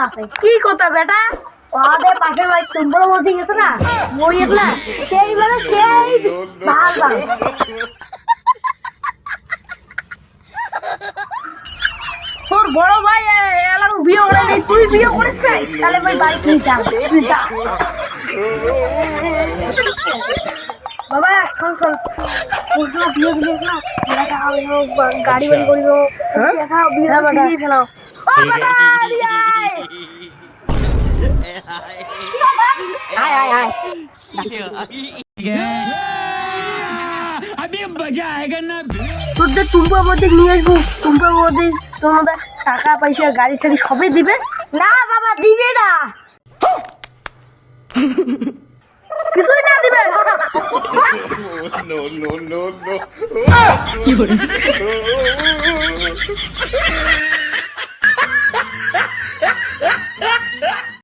আছে। কি কথা বেটা? ওদের পাশের বাড়ি টুম্বল মধ্যে গেছে না, মরিয়ে না, সেই মানে সেই ভাল ভাল। তোর বড় ভাই এলাম বিয়ে করে নেই, তুই বিয়ে করেছিস? তাহলে ভাই বাড়ি তুই যা, তুই যা। বাবা শোন শোন, পরশু বিয়ে দিলিস না, টাকা হইলো, গাড়ি বাড়ি করিল, টাকা বিয়ে দিয়ে ফেলাও। ও বাবা আয় আয় আয় আয়। अभी मजा आएगा ना। তোদের টুম্পা বৌদি নিয়ে আসবো, টুম্পা বৌদি তোমাদের টাকা পয়সা গাড়ি টাড়ি সবই দিবে। না বাবা দিবে না, কিছুই না দিবে। No, no, no, no. কি বলে